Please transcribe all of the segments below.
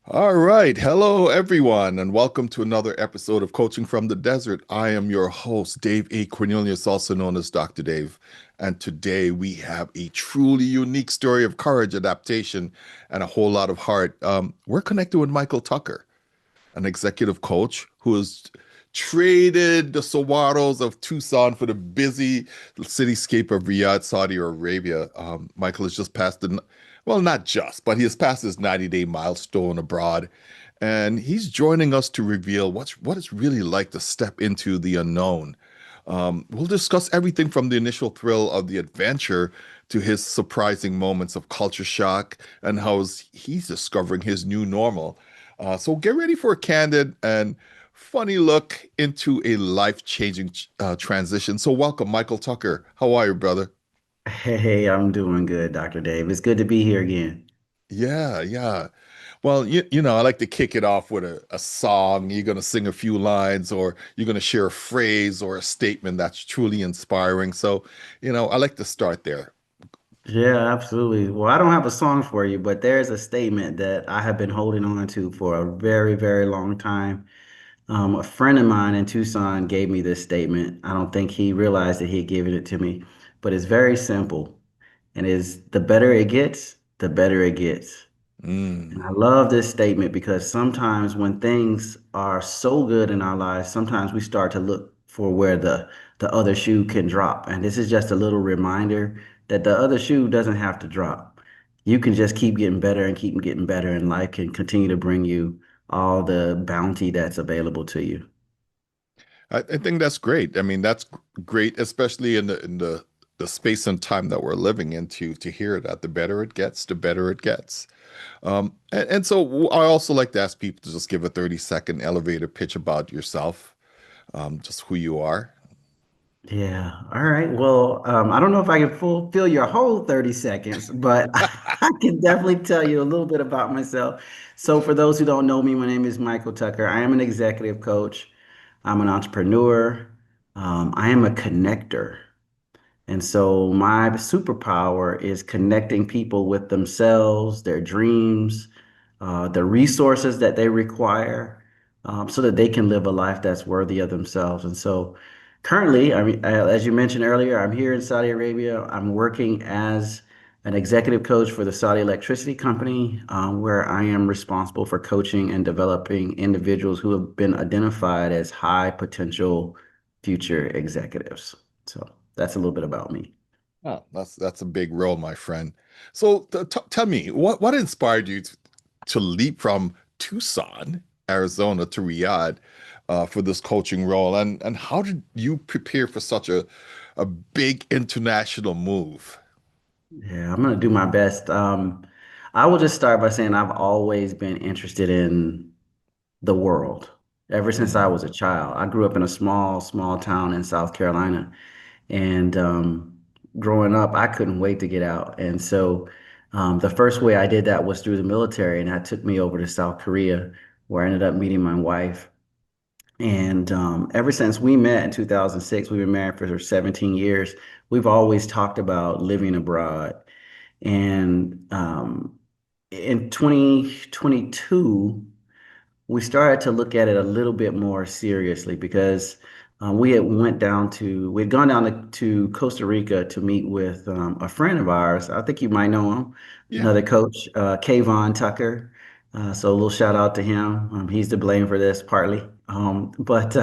All right. Hello, everyone, and welcome to another episode of Coaching from the Desert. I am your host, Dave A. Cornelius, also known as Dr. Dave. And today we have a truly unique story of courage, adaptation, and a whole lot of heart. We're connected with Michael Tucker, an executive coach who has traded the saguaros of Tucson for the busy cityscape of Riyadh, Saudi Arabia. Michael has just passed well, not just, but he has passed his 90-day milestone abroad. And he's joining us to reveal what it's really like to step into the unknown. We'll discuss everything from the initial thrill of the adventure to his surprising moments of culture shock and how he's discovering his new normal. So get ready for a candid and funny look into a life-changing transition. So welcome, Michael Tucker. How are you, brother? Hey, I'm doing good, Dr. Dave. It's good to be here again. Yeah, yeah. Well, I like to kick it off with a song. You're going to sing a few lines, or you're going to share a phrase or a statement that's truly inspiring. So, I like to start there. Yeah, absolutely. Well, I don't have a song for you, but there's a statement that I have been holding on to for a very, very long time. A friend of mine in Tucson gave me this statement. I don't think he realized that he had given it to me, but it's very simple and is the better it gets, the better it gets. And Mm. I love this statement because sometimes when things are so good in our lives, sometimes we start to look for where the other shoe can drop. And this is just a little reminder that the other shoe doesn't have to drop. You can just keep getting better and keep getting better, and life can continue to bring you all the bounty that's available to you. I think that's great. I mean, that's great, especially in the space and time that we're living in to hear that the better it gets, the better it gets. And so I also like to ask people to just give a 30-second elevator pitch about yourself, just who you are. Yeah. All right. Well, I don't know if I can fulfill your whole 30 seconds, but I can definitely tell you a little bit about myself. So, for those who don't know me, my name is Michael Tucker. I am an executive coach. I'm an entrepreneur. I am a connector. And so my superpower is connecting people with themselves, their dreams, the resources that they require, so that they can live a life that's worthy of themselves. And so currently, I mean, as you mentioned earlier, I'm here in Saudi Arabia. I'm working as an executive coach for the Saudi Electricity Company, where I am responsible for coaching and developing individuals who have been identified as high potential future executives. So that's a little bit about me. Oh, that's a big role, my friend. So tell me, what inspired you to leap from Tucson, Arizona, to Riyadh for this coaching role, and how did you prepare for such a big international move? Yeah, I'm gonna do my best. I will just start by saying I've always been interested in the world ever since I Mm. was a child. I grew up in a small town in South Carolina, and growing up, I couldn't wait to get out. And so, the first way I did that was through the military, and that took me over to South Korea, where I ended up meeting my wife. And ever since we met in 2006, we've been married for 17 years. We've always talked about living abroad. And in 2022, we started to look at it a little bit more seriously because we'd gone down to Costa Rica to meet with a friend of ours. I think you might know him, Yeah. another coach, Kayvon Tucker. So a little shout out to him. He's to blame for this partly. But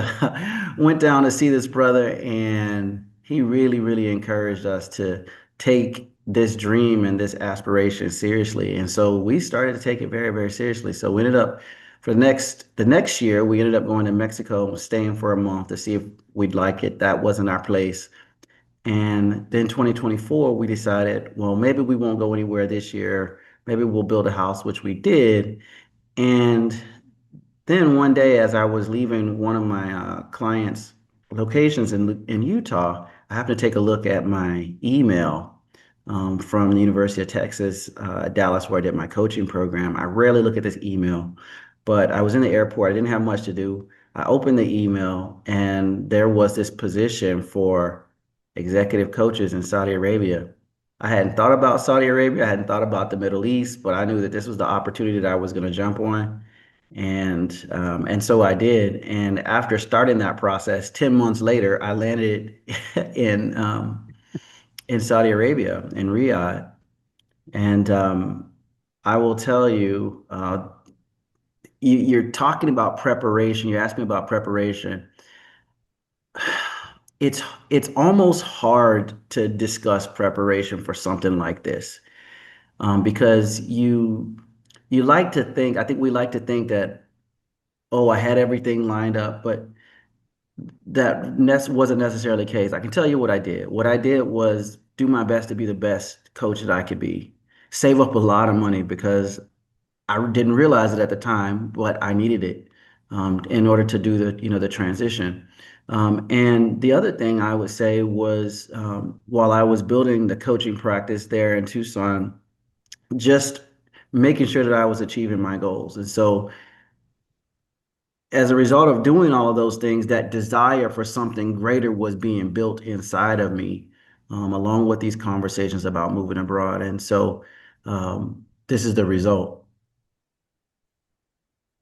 went down to see this brother, and he really, really encouraged us to take this dream and this aspiration seriously. And so we started to take it very, very seriously. So we ended up for the next year, we ended up going to Mexico, staying for a month to see if we'd like it. That wasn't our place. And then 2024, we decided, well, maybe we won't go anywhere this year. Maybe we'll build a house, which we did. And then one day, as I was leaving one of my clients' locations in Utah, I happened to take a look at my email from the University of Texas, Dallas, where I did my coaching program. I rarely look at this email, but I was in the airport. I didn't have much to do. I opened the email, and there was this position for executive coaches in Saudi Arabia. I hadn't thought about Saudi Arabia. I hadn't thought about the Middle East, but I knew that this was the opportunity that I was going to jump on. And so I did. And after starting that process, 10 months later, I landed in in Saudi Arabia, in Riyadh. And I will tell you, you're talking about preparation. You asked me about preparation. It's it's almost hard to discuss preparation for something like this, because you like to think. I think we like to think that, oh, I had everything lined up, but wasn't necessarily the case. I can tell you what I did. What I did was do my best to be the best coach that I could be. Save up a lot of money because I didn't realize it at the time, but I needed it in order to do the transition. And the other thing I would say was, while I was building the coaching practice there in Tucson, just making sure that I was achieving my goals. And so as a result of doing all of those things, that desire for something greater was being built inside of me, along with these conversations about moving abroad. And so this is the result.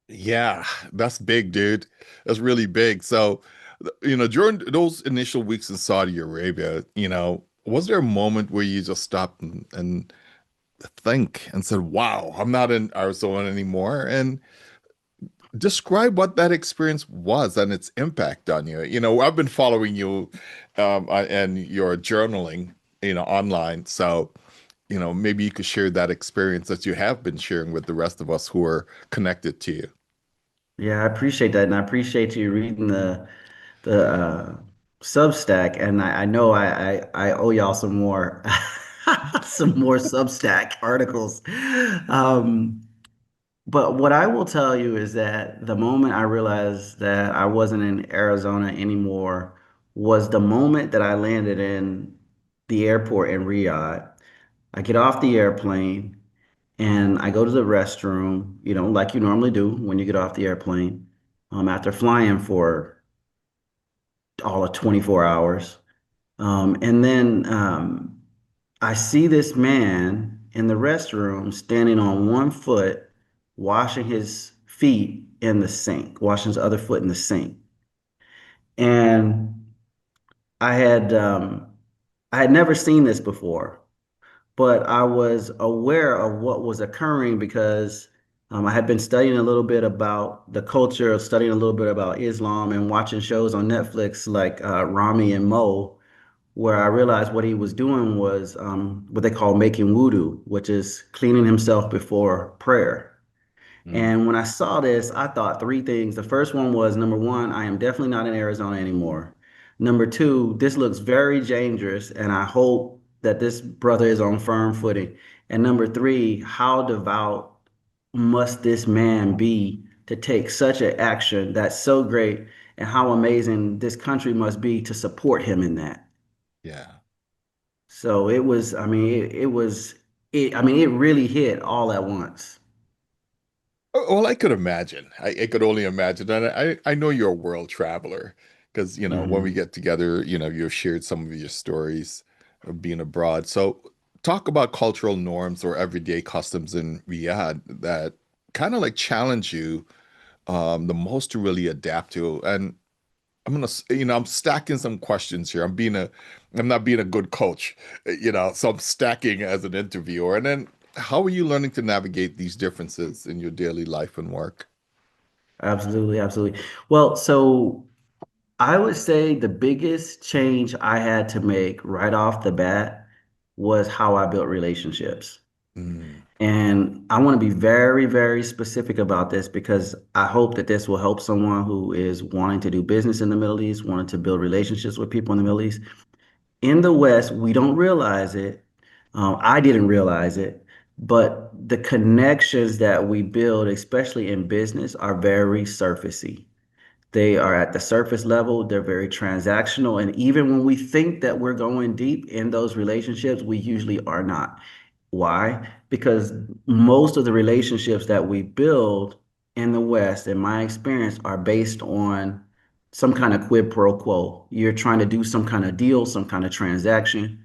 Yeah, that's big, dude. That's really big. So, during those initial weeks in Saudi Arabia, was there a moment where you just stopped and think and said, wow, I'm not in Arizona anymore? And describe what that experience was and its impact on you. I've been following you and your journaling, online. So, maybe you could share that experience that you have been sharing with the rest of us who are connected to you. Yeah, I appreciate that, and I appreciate you reading the Substack. And I know I owe y'all some more some more Substack articles. Um, but what I will tell you is that the moment I realized that I wasn't in Arizona anymore was the moment that I landed in the airport in Riyadh. I get off the airplane and I go to the restroom, like you normally do when you get off the airplane, after flying for all of 24 hours. And then I see this man in the restroom standing on one foot, washing his feet in the sink, washing his other foot in the sink. And I had I had never seen this before, but I was aware of what was occurring because I had been studying a little bit about the culture, studying a little bit about Islam, and watching shows on Netflix like Rami and Mo, where I realized what he was doing was what they call making wudu, which is cleaning himself before prayer. Mm. And when I saw this, I thought three things. The first one was, number one, I am definitely not in Arizona anymore. Number two, this looks very dangerous, and I hope that this brother is on firm footing. And number three, how devout must this man be to take such an action that's so great, and how amazing this country must be to support him in that. Yeah. So it was, I mean, I mean, it really hit all at once. Well, I could imagine. I could only imagine. And I know you're a world traveler because, when we Mhm. get together, you've shared some of your stories of being abroad. So talk about cultural norms or everyday customs in Riyadh that kind of like challenge you the most to really adapt to. And I'm stacking some questions here. I'm not being a good coach, so I'm stacking as an interviewer. And then how are you learning to navigate these differences in your daily life and work? Absolutely, absolutely. Well, so I would say the biggest change I had to make right off the bat was how I built relationships. Mm, And I want to be very, very specific about this because I hope that this will help someone who is wanting to do business in the Middle East, wanting to build relationships with people in the Middle East. In the West, we don't realize it. I didn't realize it, but the connections that we build, especially in business, are very surfacey. They are at the surface level, they're very transactional. And even when we think that we're going deep in those relationships, we usually are not. Why? Because most of the relationships that we build in the West, in my experience, are based on some kind of quid pro quo. You're trying to do some kind of deal, some kind of transaction.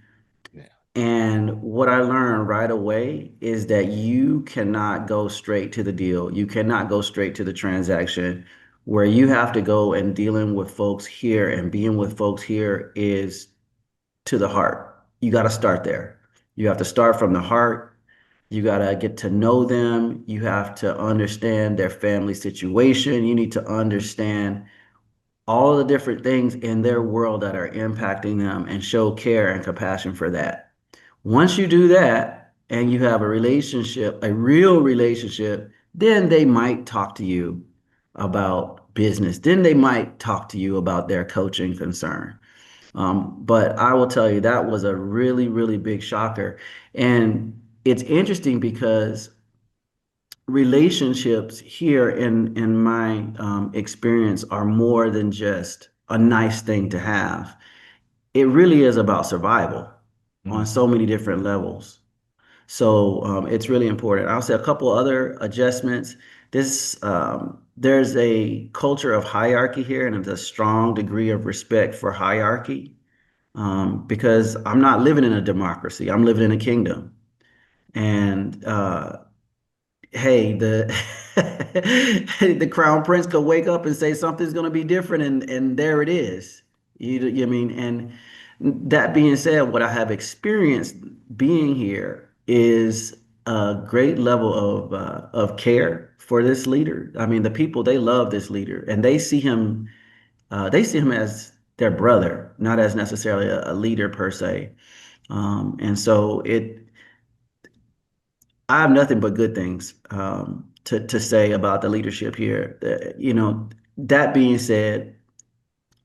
yeah. And what I learned right away is that you cannot go straight to the deal. You cannot go straight to the transaction. Where you have to go and dealing with folks here and being with folks here is to the heart. You got to start there. You have to start from the heart. You got to get to know them. You have to understand their family situation. You need to understand all the different things in their world that are impacting them and show care and compassion for that. Once you do that and you have a relationship, a real relationship, then they might talk to you about business. Then they might talk to you about their coaching concern. But I will tell you that was a really, really big shocker. And it's interesting because relationships here in my experience are more than just a nice thing to have. It really is about survival on Mm, so many different levels. So it's really important. I'll say a couple other adjustments. There's a culture of hierarchy here, and there's a strong degree of respect for hierarchy because I'm not living in a democracy. I'm living in a kingdom, and hey, the the crown prince could wake up and say something's going to be different, and there it is. You mean, and that being said, what I have experienced being here is a great level of care for this leader. I mean, the people they love this leader, and they see him as their brother, not as necessarily a leader per se. And so I have nothing but good things to say about the leadership here. That being said,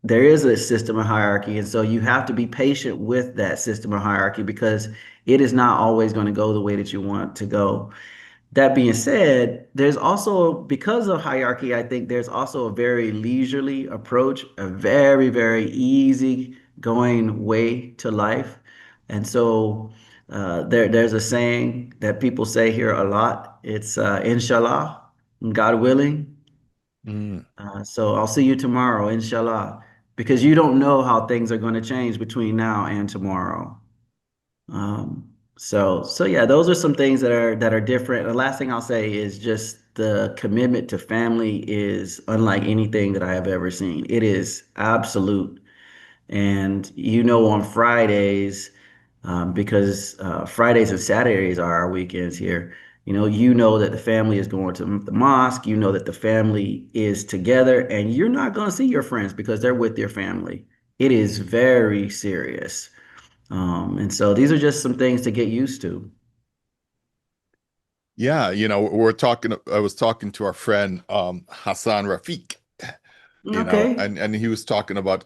there is a system of hierarchy, and so you have to be patient with that system of hierarchy because it is not always going to go the way that you want it to go. That being said, there's also, because of hierarchy, I think there's also a very leisurely approach, a very, very easy going way to life. And so there's a saying that people say here a lot. It's inshallah, God willing. mm. So I'll see you tomorrow, inshallah, because you don't know how things are going to change between now and tomorrow. So yeah, those are some things that are different. The last thing I'll say is just the commitment to family is unlike anything that I have ever seen. It is absolute. And on Fridays, because Fridays and Saturdays are our weekends here, that the family is going to the mosque, that the family is together, and you're not going to see your friends because they're with your family. It is very serious. And so these are just some things to get used to. Yeah, we're talking. I was talking to our friend Hassan Rafiq, Okay. and he was talking about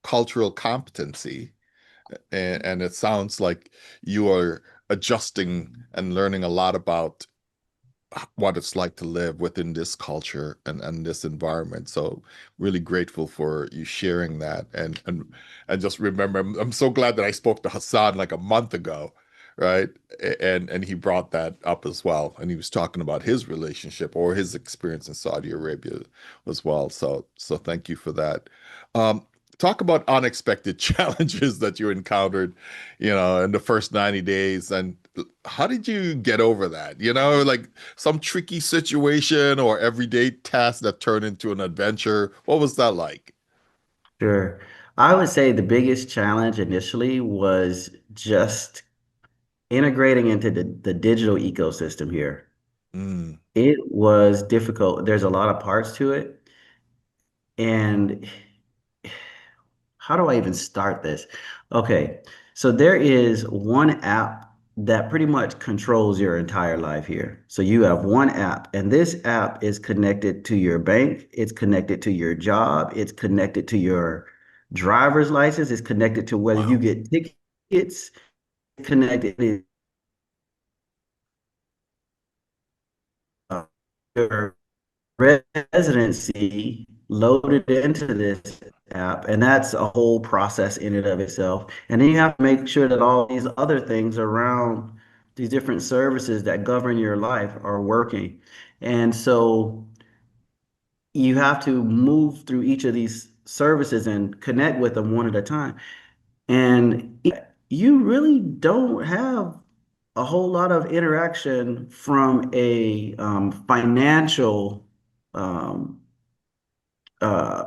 cultural competency, and it sounds like you are adjusting and learning a lot about what it's like to live within this culture and this environment. So really grateful for you sharing that. And just remember, I'm so glad that I spoke to Hassan like a month ago, right? And he brought that up as well. And he was talking about his relationship or his experience in Saudi Arabia as well. So thank you for that. Um, Talk about unexpected challenges that you encountered, in the first 90 days. And how did you get over that? Like some tricky situation or everyday task that turned into an adventure. What was that like? Sure. I would say the biggest challenge initially was just integrating into the digital ecosystem here. Mm, It was difficult. There's a lot of parts to it. And how do I even start this? Okay, so there is one app that pretty much controls your entire life here. So you have one app, and this app is connected to your bank, it's connected to your job, it's connected to your driver's license, it's connected to whether you wow. get tickets, connected to your residency loaded into this app, and that's a whole process in and of itself. And then you have to make sure that all these other things around these different services that govern your life are working. And so you have to move through each of these services and connect with them one at a time. And you really don't have a whole lot of interaction from a financial um,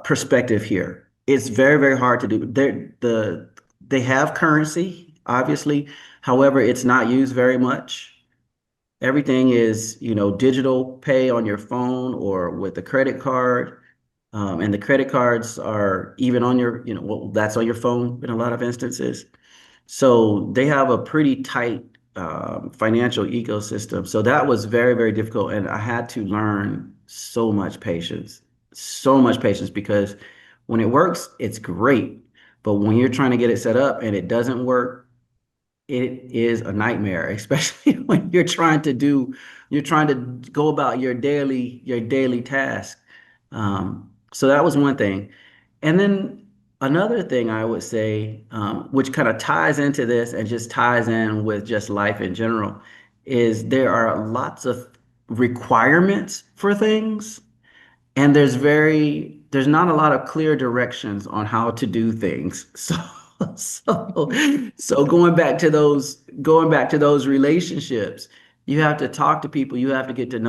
perspective here. It's very, very hard to do. They have currency, obviously. However, it's not used very much. Everything is, digital pay on your phone or with a credit card. And the credit cards are even on your, well, that's on your phone in a lot of instances. So they have a pretty tight financial ecosystem. So that was very, very difficult. And I had to learn so much patience because when it works, it's great. But when you're trying to get it set up and it doesn't work, it is a nightmare, especially when you're trying to go about your daily task. So that was one thing. And then another thing I would say, which kind of ties into this and just ties in with just life in general, is there are lots of requirements for things and there's not a lot of clear directions on how to do things. So so going back to those relationships, you have to talk to people, you have to get to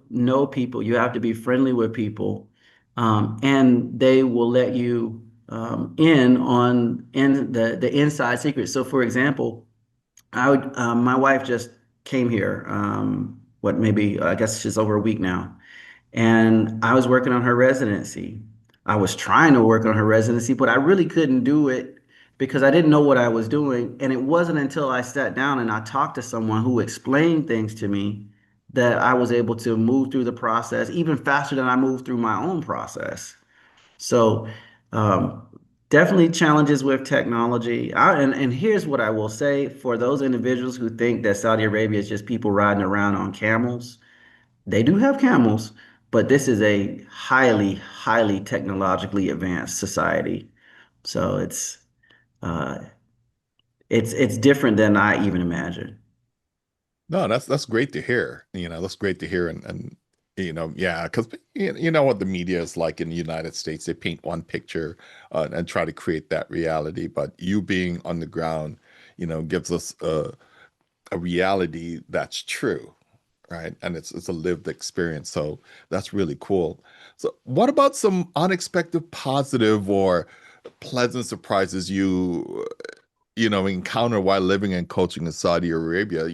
know people, you have to be friendly with people, and they will let you in the inside secrets. So for example, my wife just came here, what maybe I guess she's over a week now. And I was working on her residency. I was trying to work on her residency, but I really couldn't do it because I didn't know what I was doing. And it wasn't until I sat down and I talked to someone who explained things to me that I was able to move through the process even faster than I moved through my own process. So, um, definitely challenges with technology. And here's what I will say for those individuals who think that Saudi Arabia is just people riding around on camels. They do have camels, but this is a highly, highly technologically advanced society. So uh, it's different than I even imagined. No, that's great to hear. That's great to hear, and yeah, because you know what the media is like in the United States. They paint one picture and try to create that reality, but you being on the ground, gives us a reality that's true, right? And it's a lived experience. So that's really cool. So what about some unexpected positive or pleasant surprises you encounter while living and coaching in Saudi Arabia?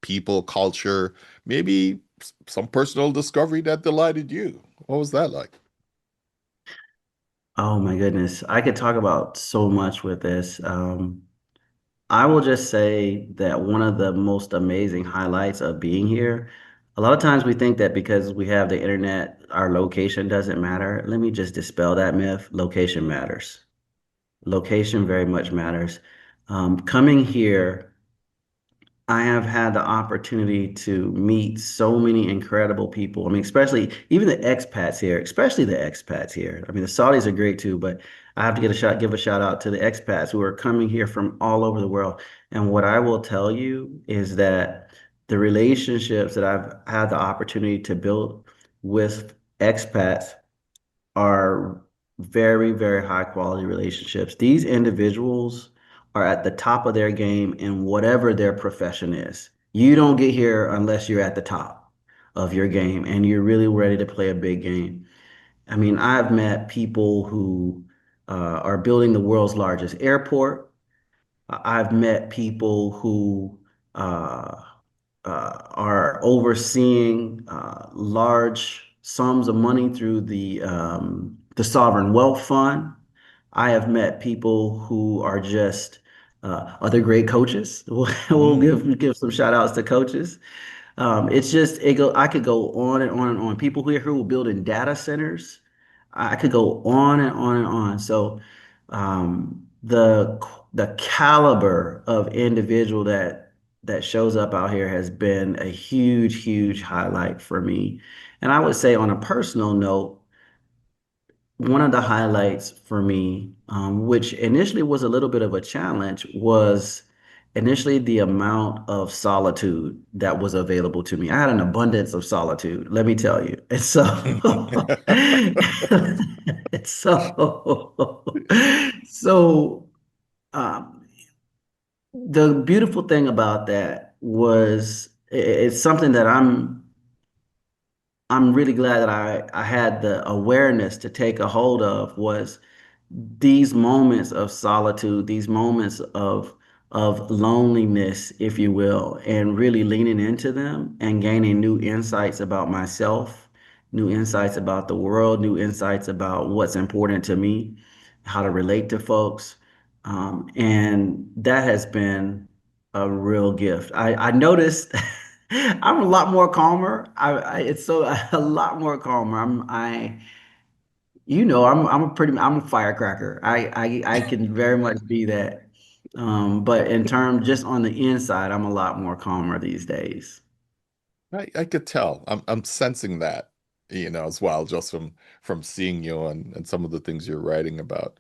People, culture, maybe some personal discovery that delighted you. What was that like? Oh my goodness. I could talk about so much with this. I will just say that one of the most amazing highlights of being here, a lot of times we think that because we have the internet, our location doesn't matter. Let me just dispel that myth. Location matters. Location very much matters. Coming here, I have had the opportunity to meet so many incredible people. I mean, especially even the expats here, especially the expats here. I mean, the Saudis are great too, but I have to give a shout out to the expats who are coming here from all over the world. And what I will tell you is that the relationships that I've had the opportunity to build with expats are very, very high quality relationships. These individuals are at the top of their game in whatever their profession is. You don't get here unless you're at the top of your game and you're really ready to play a big game. I mean, I've met people who are building the world's largest airport. I've met people who are overseeing large sums of money through the sovereign wealth fund. I have met people who are just other great coaches. We'll Mm. give some shout outs to coaches. It's just I could go on and on and on. People who are building data centers. I could go on and on and on. So the caliber of individual that shows up out here has been a huge, huge highlight for me. And I would say on a personal note, one of the highlights for me, which initially was a little bit of a challenge, was initially the amount of solitude that was available to me. I had an abundance of solitude, let me tell you. And so, so, so, um, The beautiful thing about that was it's something that I'm really glad that I had the awareness to take a hold of was these moments of solitude, these moments of loneliness, if you will, and really leaning into them and gaining new insights about myself, new insights about the world, new insights about what's important to me, how to relate to folks. And that has been a real gift. I noticed I'm a lot more calmer. It's so a lot more calmer. I'm a firecracker. I can very much be that. But in terms just on the inside, I'm a lot more calmer these days. I could tell. I'm sensing that, as well, just from seeing you and some of the things you're writing about.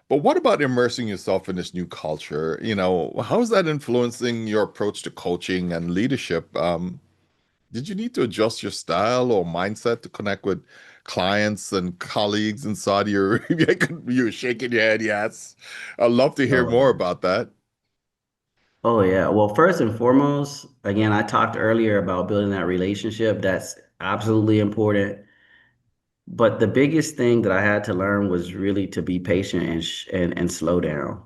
But what about immersing yourself in this new culture? How is that influencing your approach to coaching and leadership? Did you need to adjust your style or mindset to connect with clients and colleagues in Saudi Arabia? You're shaking your head, yes. I'd love to hear Oh more yeah. about that. Oh yeah. Well, first and foremost, again, I talked earlier about building that relationship. That's absolutely important. But the biggest thing that I had to learn was really to be patient and slow down.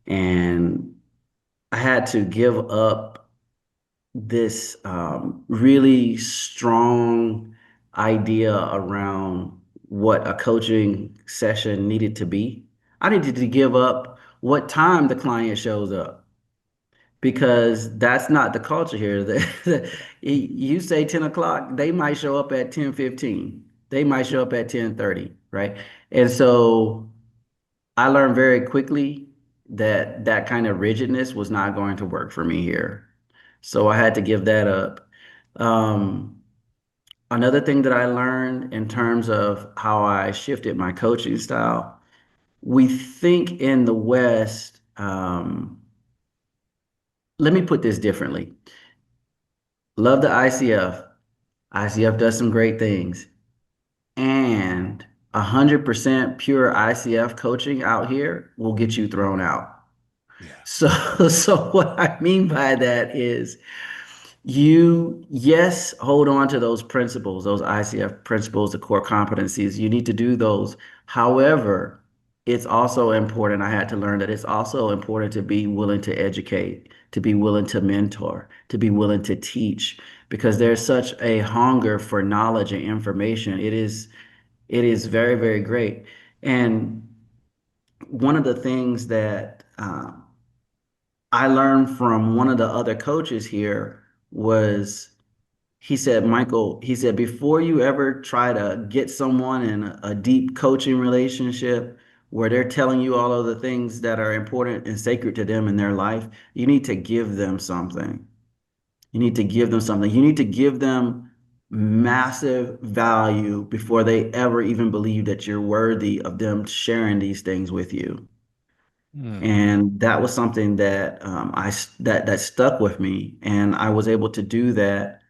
And I had to give up this really strong idea around what a coaching session needed to be. I needed to give up what time the client shows up because that's not the culture here. You say 10 o'clock, they might show up at 10:15. They might show up at 10:30, right? And so I learned very quickly that that kind of rigidness was not going to work for me here. So I had to give that up. Um, Another thing that I learned in terms of how I shifted my coaching style, we think in the West, let me put this differently. Love the ICF. ICF does some great things. And 100% pure ICF coaching out here will get you thrown out. Yeah. So, so what I mean by that is yes, hold on to those principles, those ICF principles, the core competencies. You need to do those. However, it's also important. I had to learn that it's also important to be willing to educate, to be willing to mentor, to be willing to teach, because there's such a hunger for knowledge and information. It is very, very great. And one of the things that I learned from one of the other coaches here was he said, Michael, he said, before you ever try to get someone in a deep coaching relationship where they're telling you all of the things that are important and sacred to them in their life, you need to give them something. You need to give them something. You need to give them massive value before they ever even believe that you're worthy of them sharing these things with you. Hmm. And that was something that that stuck with me, and I was able to do that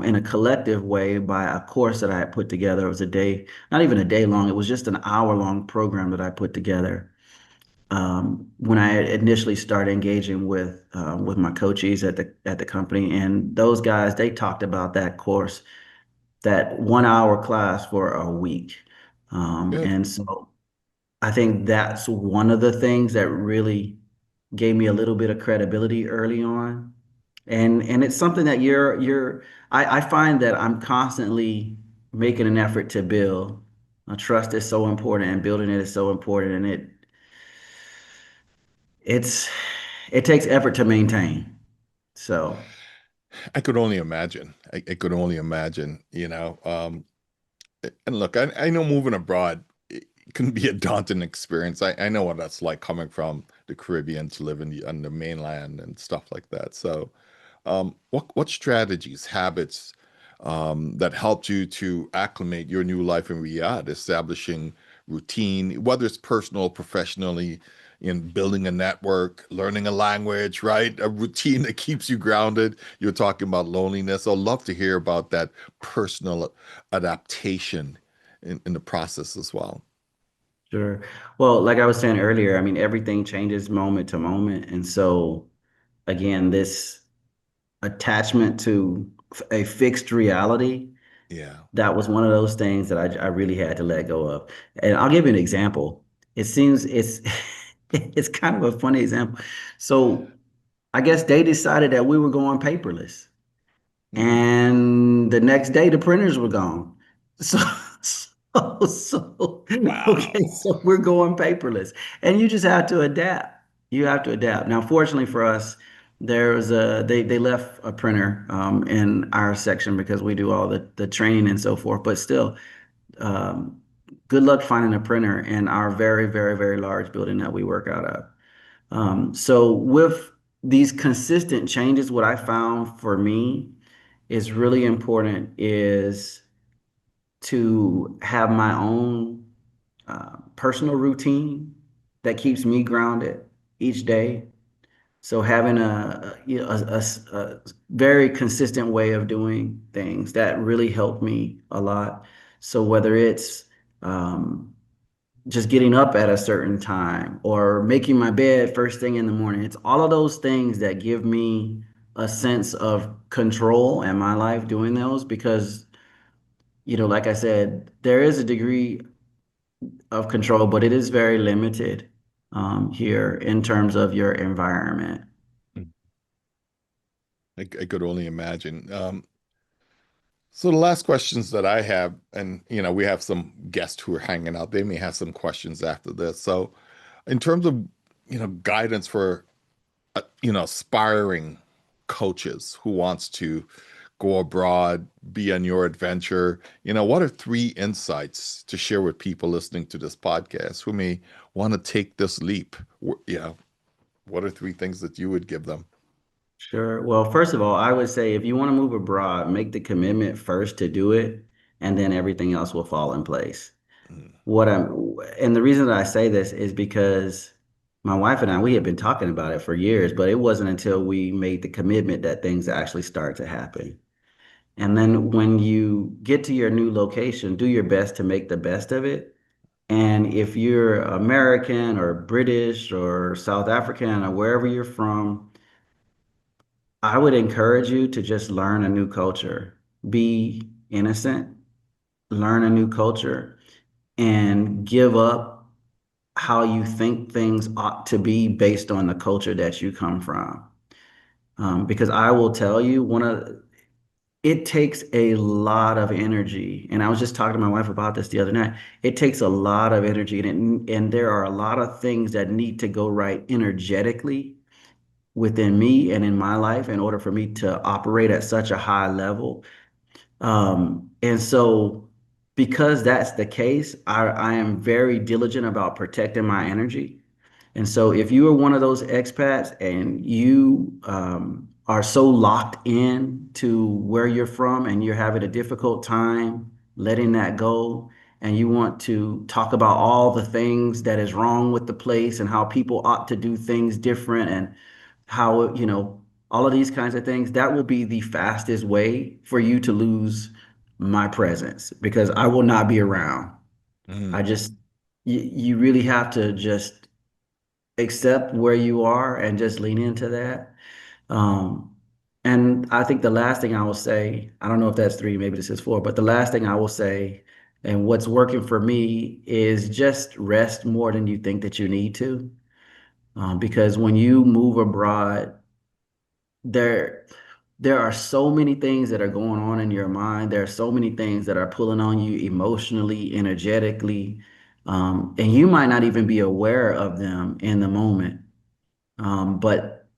in a collective way by a course that I had put together. It was a day, not even a day long. It was just an hour long program that I put together when I initially started engaging with my coaches at the company, and those guys they talked about that course, that 1 hour class for a week, Good. and so. I think that's one of the things that really gave me a little bit of credibility early on. And it's something that I find that I'm constantly making an effort to build. Trust is so important and building it is so important and it's it takes effort to maintain. So I could only imagine. I could only imagine. And look, I know moving abroad it can be a daunting experience. I know what that's like coming from the Caribbean to live on the mainland and stuff like that. So, what strategies, habits, that helped you to acclimate your new life in Riyadh, establishing routine, whether it's personal, professionally, in building a network, learning a language, right? A routine that keeps you grounded. You're talking about loneliness. I'd love to hear about that personal adaptation in the process as well. sure. Well, like I was saying earlier, I mean everything changes moment to moment. And so again, this attachment to a fixed reality, Yeah. that was one of those things that I really had to let go of. And I'll give you an example. It seems it's it's kind of a funny example. So I guess they decided that we were going paperless. Mm. And the next day the printers were gone. So okay, Wow. so we're going paperless. And you just have to adapt. You have to adapt. Now, fortunately for us, they left a printer in our section because we do all the training and so forth. But still, um, good luck finding a printer in our very, very, very large building that we work out of. So with these consistent changes, what I found for me is really important is to have my own personal routine that keeps me grounded each day. So having a very consistent way of doing things that really helped me a lot. So whether it's um, just getting up at a certain time or making my bed first thing in the morning. It's all of those things that give me a sense of control in my life doing those because, like I said, there is a degree of control, but it is very limited here in terms of your environment. I could only imagine. So the last questions that I have, and we have some guests who are hanging out. They may have some questions after this. So, in terms of guidance for aspiring coaches who wants to go abroad, be on your adventure, what are three insights to share with people listening to this podcast who may want to take this leap? What are three things that you would give them? Sure. Well, first of all, I would say if you want to move abroad, make the commitment first to do it, and then everything else will fall in place. Mm. And the reason that I say this is because my wife and I, we had been talking about it for years, but it wasn't until we made the commitment that things actually start to happen. And then when you get to your new location, do your best to make the best of it. And if you're American or British or South African or wherever you're from, I would encourage you to just learn a new culture. Be innocent, learn a new culture, and give up how you think things ought to be based on the culture that you come from. Because I will tell you, it takes a lot of energy. And I was just talking to my wife about this the other night. It takes a lot of energy, and there are a lot of things that need to go right energetically within me and in my life in order for me to operate at such a high level. And so because that's the case, I am very diligent about protecting my energy. And so if you are one of those expats and you are so locked in to where you're from and you're having a difficult time letting that go, and you want to talk about all the things that is wrong with the place and how people ought to do things different and how, all of these kinds of things, that will be the fastest way for you to lose my presence because I will not be around. I Mm. just, you really have to just accept where you are and just lean into that. Um, and I think the last thing I will say, I don't know if that's three, maybe this is four, but the last thing I will say, and what's working for me is just rest more than you think that you need to. Because when you move abroad, there there are so many things that are going on in your mind. There are so many things that are pulling on you emotionally, energetically, and you might not even be aware of them in the moment. But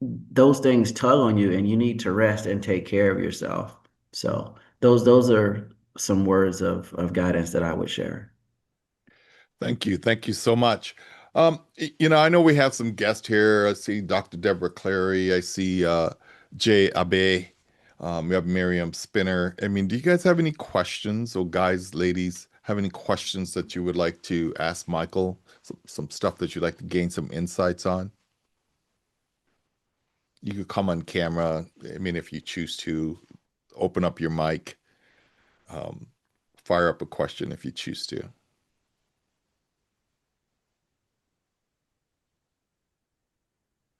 those things tug on you, and you need to rest and take care of yourself. So those are some words of guidance that I would share. Thank you. Thank you so much. I know we have some guests here. I see Dr. Deborah Clary. I see Jay Abe. We have Miriam Spinner. I mean, do you guys have any questions, or guys, ladies, have any questions that you would like to ask Michael? Some stuff that you'd like to gain some insights on? You could come on camera. I mean, if you choose to, open up your mic, um, fire up a question if you choose to.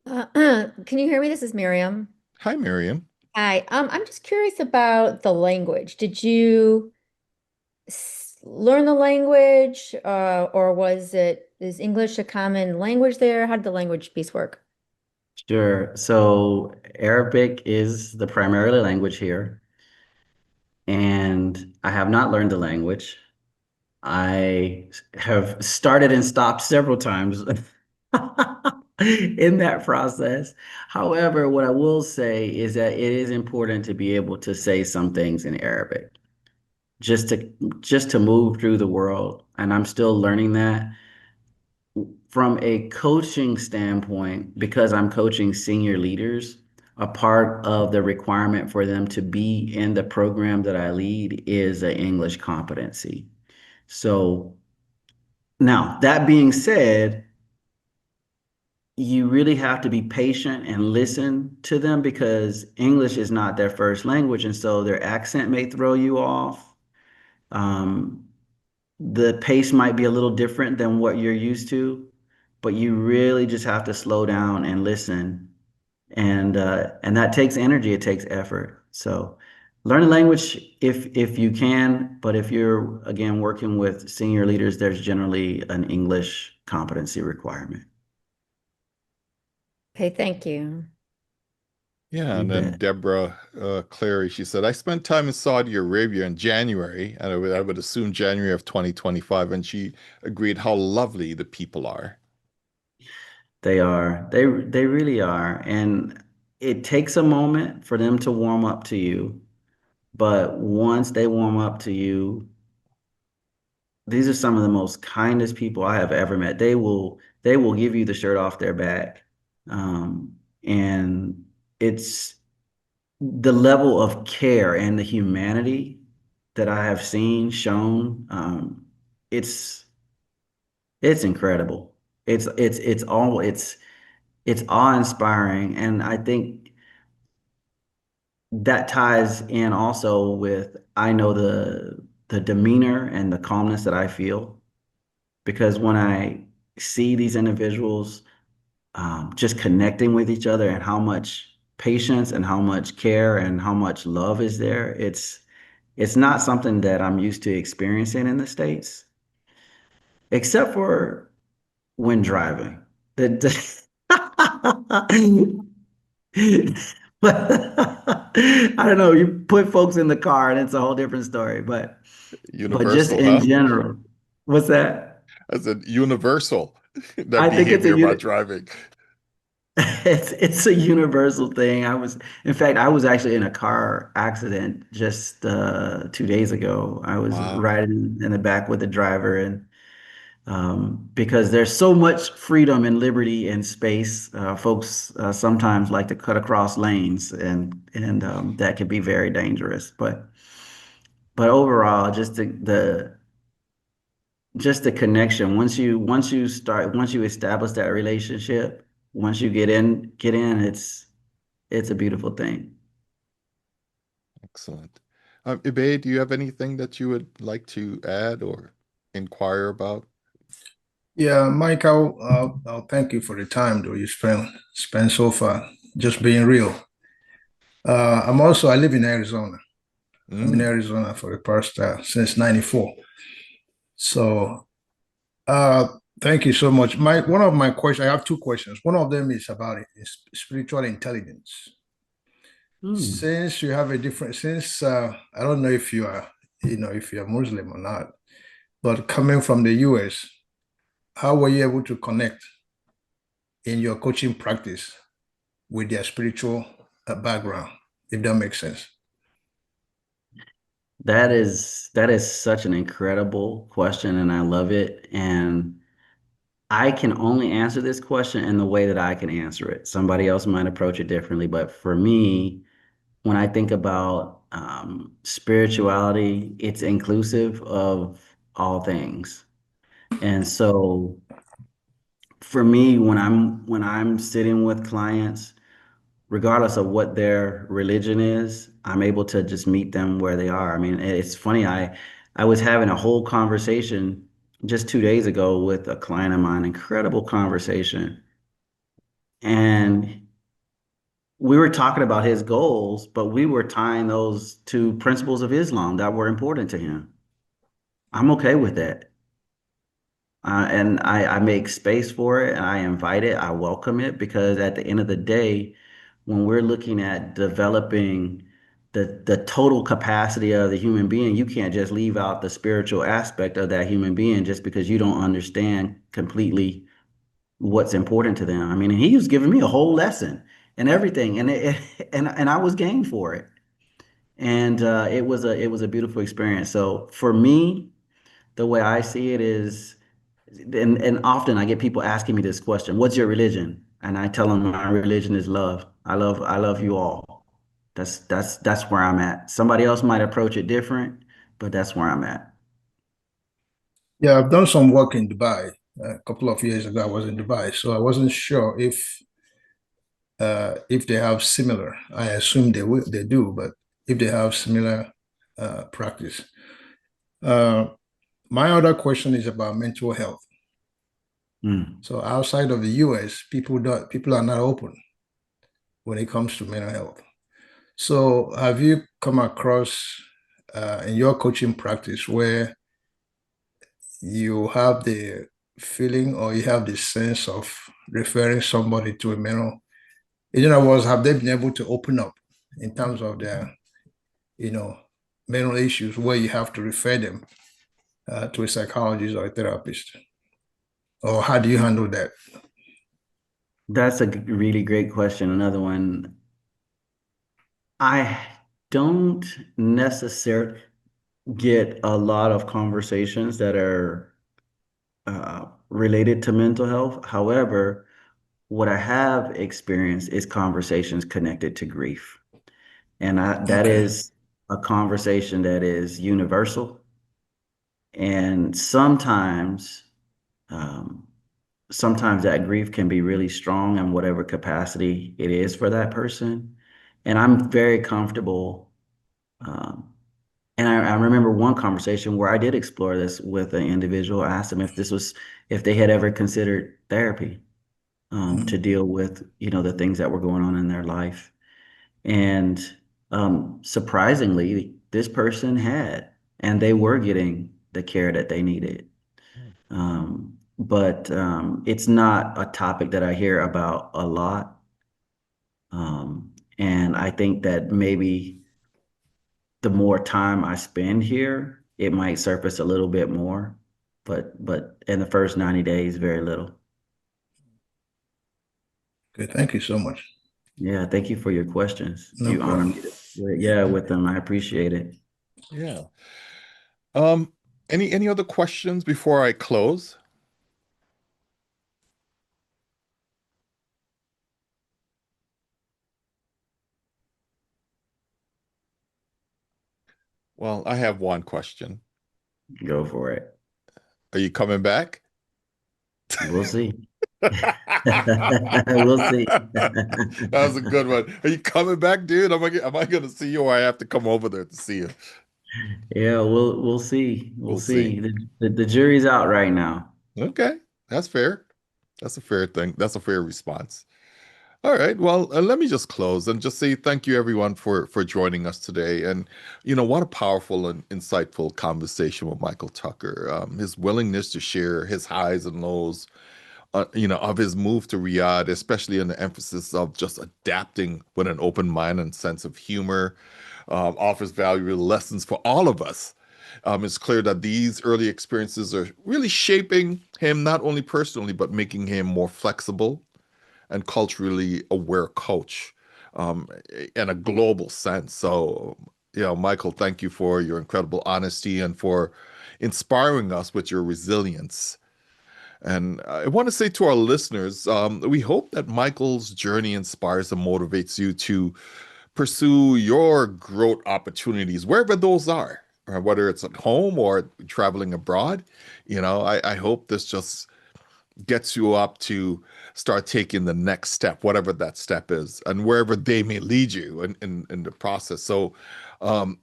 Can you hear me? This is Miriam. Hi, Miriam. Hi. I'm just curious about the language. Did you learn the language, or is English a common language there? How did the language piece work? Sure. So Arabic is the primary language here, and I have not learned the language. I have started and stopped several times in that process. However, what I will say is that it is important to be able to say some things in Arabic just to just to move through the world, and I'm still learning that. From a coaching standpoint, because I'm coaching senior leaders, a part of the requirement for them to be in the program that I lead is an English competency. So now, that being said, you really have to be patient and listen to them because English is not their first language. And so their accent may throw you off. Um, the pace might be a little different than what you're used to, but you really just have to slow down and listen. And that takes energy, it takes effort. So learn a language if you can, but if you're again working with senior leaders, there's generally an English competency requirement. Okay, thank you. Yeah, You and then bet. Deborah Clary, she said, I spent time in Saudi Arabia in January, and I would assume January of 2025, and she agreed how lovely the people are. They are. They really are. And it takes a moment for them to warm up to you, but once they warm up to you, these are some of the most kindest people I have ever met. They will give you the shirt off their back. And it's the level of care and the humanity that I have seen shown. It's it's incredible. It's awe-inspiring. And I think that ties in also with I know the demeanor and the calmness that I feel because when I see these individuals just connecting with each other and how much patience and how much care and how much love is there, it's not something that I'm used to experiencing in the States, except for when driving. The- but I don't know, you put folks in the car and it's a whole different story, but just Universal, in huh? general, what's that? I said universal, that I think it's a behavior about unit. driving. It's a universal thing. In fact, I was actually in a car accident just 2 days ago. I was Wow. riding in the back with the driver, and because there's so much freedom and liberty and space, folks sometimes like to cut across lanes, and that can be very dangerous. But overall, just the connection. Once you establish that relationship, once you get in, it's a beautiful thing. Excellent. Ibe, do you have anything that you would like to add or inquire about? Yeah, Mike, I'll thank you for the time though you spent so far, just being real. I live in Arizona. I'm in Mm, Arizona for the past since '94. So thank you so much. One of my questions, I have two questions. One of them is about spiritual intelligence. Hmm. Since you have a different, since I don't know if you are, if you're Muslim or not, but coming from the US, how were you able to connect in your coaching practice with their spiritual background, if that makes sense? That is such an incredible question, and I love it. And I can only answer this question in the way that I can answer it. Somebody else might approach it differently, but for me, when I think about spirituality, it's inclusive of all things. And so for me, when I'm sitting with clients, regardless of what their religion is, I'm able to just meet them where they are. I mean, it's funny. I was having a whole conversation just 2 days ago with a client of mine, incredible conversation. And we were talking about his goals, but we were tying those to principles of Islam that were important to him. I'm okay with that. And I make space for it and I invite it, I welcome it because at the end of the day, when we're looking at developing the total capacity of the human being, you can't just leave out the spiritual aspect of that human being just because you don't understand completely what's important to them. I mean, he was giving me a whole lesson and everything, and and I was game for it. And it was a beautiful experience. So for me, the way I see it is, and often I get people asking me this question, what's your religion? And I tell them my religion is love. I love you all. That's where I'm at. Somebody else might approach it different, but that's where I'm at. Yeah, I've done some work in Dubai. A couple of years ago, I was in Dubai, so I wasn't sure if they have similar. I assume they do, but if they have similar practice. Uh, my other question is about mental health. Mm. So outside of the US, people are not open when it comes to mental health. So have you come across in your coaching practice where you have the feeling or you have the sense of referring somebody to a mental, in other words, have they been able to open up in terms of their, you know, mental issues where you have to refer them to a psychologist or a therapist? Or how do you handle that? That's a really great question. Another one. I don't necessarily get a lot of conversations that are related to mental health. However, what I have experienced is conversations connected to grief. And that Okay. is a conversation that is universal. And um, sometimes that grief can be really strong in whatever capacity it is for that person. And I'm very comfortable. Um, and I remember one conversation where I did explore this with an individual. I asked them if they had ever considered therapy to Mhm. deal with, the things that were going on in their life. And surprisingly, this person had, and they were getting the care that they needed. But it's not a topic that I hear about a lot. And I think that maybe the more time I spend here, it might surface a little bit more. But in the first 90 days, very little. Okay, thank you so much. Yeah, thank you for your questions. No You honor problem. me yeah, with them. I appreciate it. Yeah. Um, any other questions before I close? Well, I have one question. Go for it. Are you coming back? We'll see. We'll see. That was a good one. Are you coming back, dude? Am I going to see you or I have to come over there to see you? Yeah, we'll see. We'll We'll see. see. The jury's out right now. Okay, that's fair. That's a fair thing. That's a fair response. All right. Well, let me just close and just say thank you everyone for joining us today. And what a powerful and insightful conversation with Michael Tucker. His willingness to share his highs and lows, of his move to Riyadh, especially in the emphasis of just adapting with an open mind and sense of humor, offers valuable lessons for all of us. It's clear that these early experiences are really shaping him not only personally, but making him more flexible and culturally aware coach in a global sense. So, Michael, thank you for your incredible honesty and for inspiring us with your resilience. And I want to say to our listeners, we hope that Michael's journey inspires and motivates you to pursue your growth opportunities, wherever those are, whether it's at home or traveling abroad. I hope this just gets you up to start taking the next step, whatever that step is, and wherever they may lead you in the process. So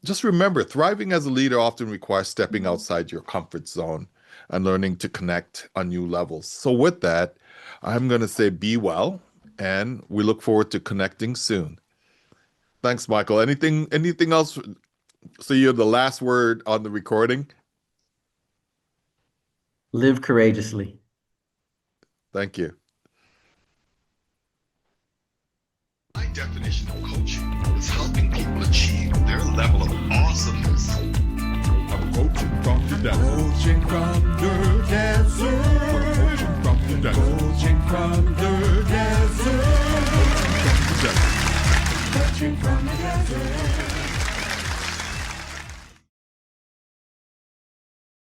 just remember, thriving as a leader often requires stepping outside your comfort zone and learning to connect on new levels. So with that, I'm going to say be well and we look forward to connecting soon. Thanks, Michael. Anything else? So you're the last word on the recording. Live courageously. Thank you. My definition of coaching is helping people achieve their level of awesomeness. I'm coaching from the desert. Coaching from the desert. Coaching from the desert. Coaching from the desert. Coaching from the desert. Coaching from the desert.